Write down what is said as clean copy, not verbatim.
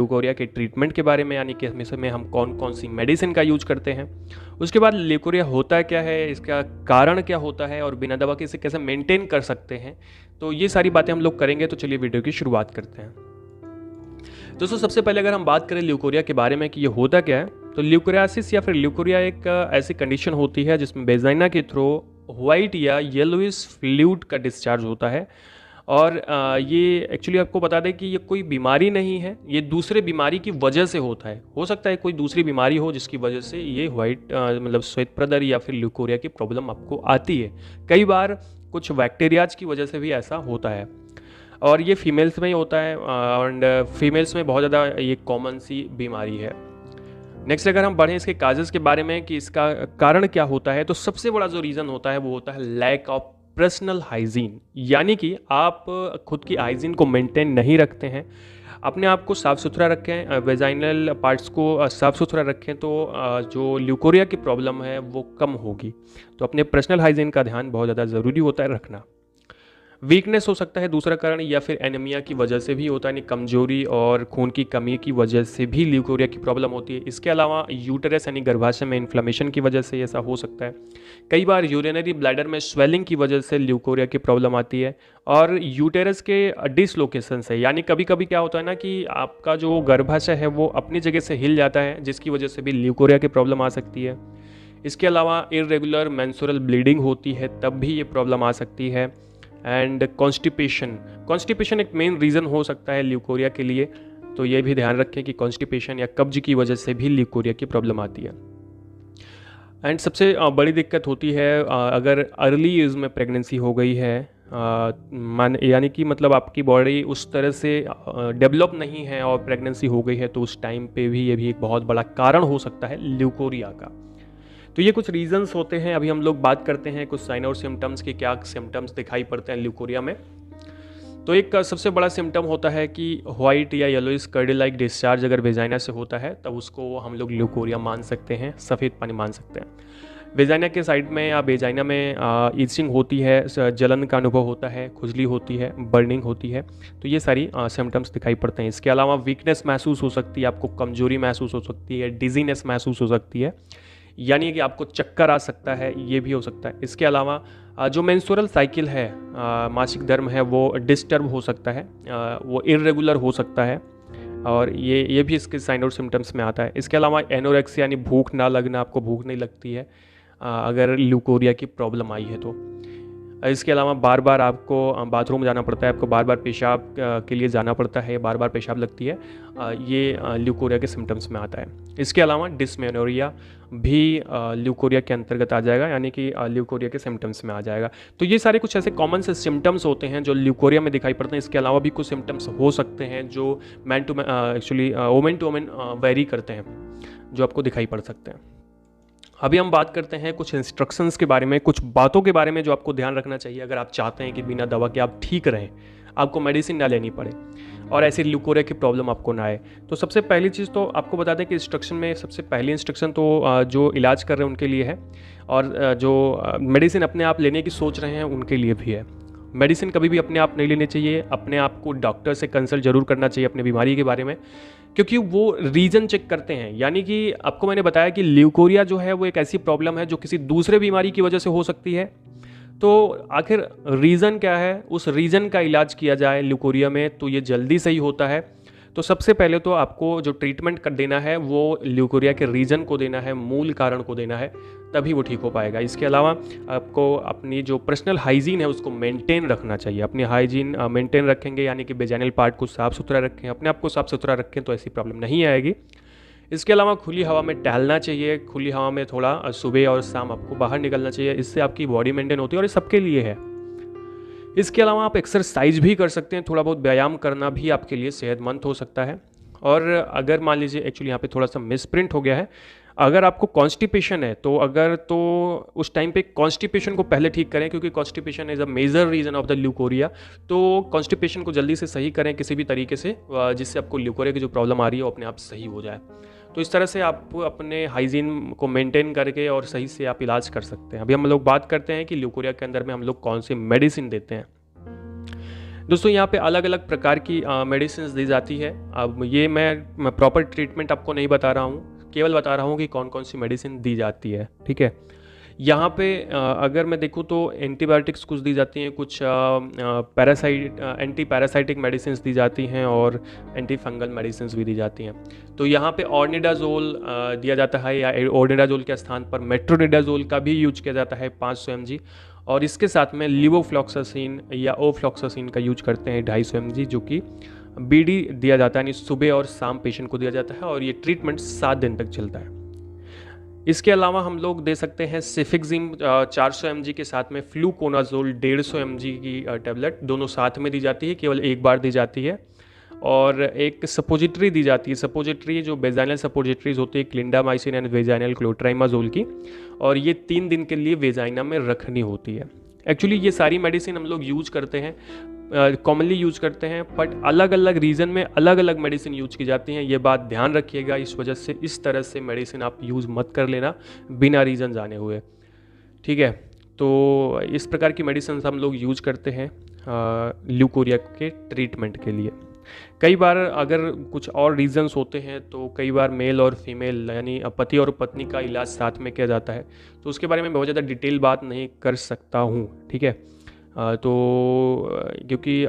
Leucorrhoea के treatment के बारे में, यानी कि इसमें हम कौन कौन सी मेडिसिन का यूज करते हैं। उसके बाद ल्यूकोरिया होता क्या है, इसका कारण क्या होता है और बिना दवा के इसे कैसे मेंटेन कर सकते हैं। तो ये सारी बातें हम लोग करेंगे। तो चलिए वीडियो की शुरुआत करते हैं। दोस्तों सबसे पहले अगर हम बात करें ल्यूकोरिया के बारे में कि ये होता क्या है, तो ल्यूकोरियासिस या फिर ल्यूकोरिया एक ऐसी कंडीशन होती है जिसमें वेजाइना के थ्रू व्हाइट या येलोइश फ्लूइड का डिस्चार्ज होता है। और ये एक्चुअली आपको बता दें कि ये कोई बीमारी नहीं है, ये दूसरे बीमारी की वजह से होता है। हो सकता है कोई दूसरी बीमारी हो जिसकी वजह से ये व्हाइट मतलब श्वेत प्रदर या फिर ल्यूकोरिया की प्रॉब्लम आपको आती है। कई बार कुछ बैक्टीरियाज की वजह से भी ऐसा होता है और ये फीमेल्स में ही होता है एंड फीमेल्स में बहुत ज़्यादा ये कॉमन सी बीमारी है। नेक्स्ट अगर हम बढ़ें इसके काजेज़ के बारे में कि इसका कारण क्या होता है, तो सबसे बड़ा जो रीज़न होता है वो होता है लैक ऑफ पर्सनल हाइजीन, यानी कि आप खुद की हाइजीन को मेंटेन नहीं रखते हैं, अपने आप को साफ़ सुथरा रखें, वेजाइनल पार्ट्स को साफ़ सुथरा रखें, तो जो ल्यूकोरिया की प्रॉब्लम है वो कम होगी। तो अपने पर्सनल हाइजीन का ध्यान बहुत ज़्यादा ज़रूरी होता है रखना। वीकनेस हो सकता है दूसरा कारण, या फिर एनीमिया की वजह से भी होता है, यानी कमजोरी और खून की कमी की वजह से भी ल्यूकोरिया की प्रॉब्लम होती है। इसके अलावा यूटेरस यानी गर्भाशय में इन्फ्लेमेशन की वजह से ऐसा हो सकता है। कई बार यूरिनरी ब्लैडर में स्वेलिंग की वजह से ल्यूकोरिया की प्रॉब्लम आती है। और यूटेरस के डिसलोकेशन से, यानी कभी कभी क्या होता है ना कि आपका जो गर्भाशय है वो अपनी जगह से हिल जाता है, जिसकी वजह से भी ल्यूकोरिया की प्रॉब्लम आ सकती है। इसके अलावा इरेगुलर मेंस्ट्रुअल ब्लीडिंग होती है तब भी ये प्रॉब्लम आ सकती है। एंड कॉन्स्टिपेशन एक मेन रीज़न हो सकता है ल्यूकोरिया के लिए, तो ये भी ध्यान रखें कि कॉन्स्टिपेशन या कब्ज की वजह से भी ल्यूकोरिया की प्रॉब्लम आती है। एंड सबसे बड़ी दिक्कत होती है अगर अर्ली एज में प्रेगनेंसी हो गई है, यानी कि मतलब आपकी बॉडी उस तरह से डेवलप नहीं है और प्रेगनेंसी हो गई है, तो उस टाइम पे भी ये भी एक बहुत बड़ा कारण हो सकता है ल्यूकोरिया का। तो ये कुछ रीजंस होते हैं। अभी हम लोग बात करते हैं कुछ साइन और सिम्टम्स के, क्या सिम्टम्स दिखाई पड़ते हैं ल्यूकोरिया में। तो एक सबसे बड़ा सिम्टम होता है कि व्हाइट या येलोइश कर्डी लाइक डिस्चार्ज अगर वेजाइना से होता है तब उसको हम लोग ल्यूकोरिया मान सकते हैं, सफ़ेद पानी मान सकते हैं। वेजाइना के साइड में या वेजाइना में ईचिंग होती है, जलन का अनुभव होता है, खुजली होती है, बर्निंग होती है, तो ये सारी सिम्टम्स दिखाई पड़ते हैं। इसके अलावा वीकनेस महसूस हो सकती है, आपको कमजोरी महसूस हो सकती है, डिजीनेस महसूस हो सकती है, यानी कि आपको चक्कर आ सकता है, ये भी हो सकता है। इसके अलावा जो मेंस्ट्रुअल साइकिल है, मासिक धर्म है, वो डिस्टर्ब हो सकता है, वो इरेगुलर हो सकता है, और ये भी इसके साइन और सिम्टम्स में आता है। इसके अलावा एनोरेक्सिया यानी भूख ना लगना, आपको भूख नहीं लगती है अगर ल्यूकोरिया की प्रॉब्लम आई है तो। इसके अलावा बार बार आपको बाथरूम जाना पड़ता है, आपको बार बार पेशाब के लिए जाना पड़ता है, बार बार पेशाब लगती है, ये ल्यूकोरिया के सिम्टम्स में आता है। इसके अलावा डिस्मेनोरिया भी ल्यूकोरिया के अंतर्गत आ जाएगा, यानी कि ल्यूकोरिया के सिम्टम्स में आ जाएगा। तो ये सारे कुछ ऐसे कॉमन से सिम्टम्स होते हैं जो ल्यूकोरिया में दिखाई पड़ते हैं। इसके अलावा भी कुछ सिम्टम्स हो सकते हैं जो man to actually women to women vary करते हैं, जो आपको दिखाई पड़ सकते हैं। अभी हम बात करते हैं कुछ इंस्ट्रक्शंस के बारे में, कुछ बातों के बारे में जो आपको ध्यान रखना चाहिए अगर आप चाहते हैं कि बिना दवा के आप ठीक रहें, आपको मेडिसिन ना लेनी पड़े और ऐसी ल्यूकोरिया की प्रॉब्लम आपको ना आए। तो सबसे पहली चीज़ तो आपको बता दें कि इंस्ट्रक्शन में सबसे पहली इंस्ट्रक्शन तो जो इलाज कर रहे हैं उनके लिए है, और जो मेडिसिन अपने आप लेने की सोच रहे हैं उनके लिए भी है। मेडिसिन कभी भी अपने आप नहीं लेनी चाहिए, अपने आप को डॉक्टर से कंसल्ट जरूर करना चाहिए अपनी बीमारी के बारे में, क्योंकि वो रीज़न चेक करते हैं। यानी कि आपको मैंने बताया कि ल्यूकोरिया जो है वो एक ऐसी प्रॉब्लम है जो किसी दूसरे बीमारी की वजह से हो सकती है, तो आखिर रीज़न क्या है, उस रीज़न का इलाज किया जाए ल्यूकोरिया में तो ये जल्दी सही होता है। तो सबसे पहले तो आपको जो ट्रीटमेंट कर देना है वो ल्यूकोरिया के रीज़न को देना है, मूल कारण को देना है, तभी वो ठीक हो पाएगा। इसके अलावा आपको अपनी जो पर्सनल हाइजीन है उसको मेंटेन रखना चाहिए। अपनी हाइजीन मेंटेन रखेंगे, यानी कि वेजाइनल पार्ट को साफ़ सुथरा रखें, अपने आप को साफ़ सुथरा रखें, तो ऐसी प्रॉब्लम नहीं आएगी। इसके अलावा खुली हवा में टहलना चाहिए, खुली हवा में थोड़ा सुबह और शाम आपको बाहर निकलना चाहिए, इससे आपकी बॉडी मेंटेन होती है और ये सबके लिए है। इसके अलावा आप एक्सरसाइज भी कर सकते हैं, थोड़ा बहुत व्यायाम करना भी आपके लिए सेहतमंद हो सकता है। और अगर मान लीजिए एक्चुअली यहाँ पे थोड़ा सा मिसप्रिंट हो गया है, अगर आपको कॉन्स्टिपेशन है तो उस टाइम पे कॉन्स्टिपेशन को पहले ठीक करें, क्योंकि constipation is a major reason of the leucorrhoea. तो कॉन्स्टिपेशन को जल्दी से सही करें किसी भी तरीके से, जिससे आपको ल्यूकोरिया की जो प्रॉब्लम आ रही है वो अपने आप सही हो जाए। तो इस तरह से आप अपने हाइजीन को मेंटेन करके और सही से आप इलाज कर सकते हैं। अभी हम लोग बात करते हैं कि ल्यूकोरिया के अंदर में हम लोग कौन सी मेडिसिन देते हैं। दोस्तों यहाँ पे अलग अलग प्रकार की मेडिसिन दी जाती है। अब ये मैं प्रॉपर ट्रीटमेंट आपको नहीं बता रहा हूँ, केवल बता रहा हूँ कि कौन कौन सी मेडिसिन दी जाती है, ठीक है। यहाँ पे अगर मैं देखूँ तो एंटीबायोटिक्स कुछ दी जाती हैं, कुछ एंटी पैरासाइटिक मेडिसिन दी जाती हैं और एंटी फंगल मेडिसिन भी दी जाती हैं। तो यहाँ पे ऑर्निडाजोल दिया जाता है, या ऑर्निडाजोल के स्थान पर मेट्रोनिडाजोल का भी यूज किया जाता है 500 mg, और इसके साथ में लिवोफ्लॉक्सासिन या ओफ्लॉक्सासिन का यूज करते हैं 250 mg, जो कि बीडी दिया जाता है, यानी सुबह और शाम पेशेंट को दिया जाता है, और ये ट्रीटमेंट 7 दिन तक चलता है। इसके अलावा हम लोग दे सकते हैं सिफिक्जिम 400 mg के साथ में फ्लूकोनाजोल 150 mg की टैबलेट, दोनों साथ में दी जाती है, केवल एक बार दी जाती है। और एक सपोजिटरी दी जाती है, सपोजिटरी जो वेजाइनल सपोजिटरीज होती है, क्लिंडामाइसिन एंड वेजाइनल क्लोट्राइमाजोल की, और ये 3 दिन के लिए वेजाइना में रखनी होती है। एक्चुअली ये सारी मेडिसिन हम लोग यूज करते हैं, कॉमनली यूज करते हैं, बट अलग अलग रीजन में अलग अलग मेडिसिन यूज की जाती हैं, ये बात ध्यान रखिएगा। इस वजह से इस तरह से मेडिसिन आप यूज़ मत कर लेना बिना रीज़न जाने हुए, ठीक है। तो इस प्रकार की मेडिसिन हम लोग यूज करते हैं ल्यूकोरिया के ट्रीटमेंट के लिए। कई बार अगर कुछ और रीजंस होते हैं तो कई बार मेल और फीमेल यानी पति और पत्नी का इलाज साथ में किया जाता है, तो उसके बारे में बहुत ज़्यादा डिटेल बात नहीं कर सकता हूँ, ठीक है। तो क्योंकि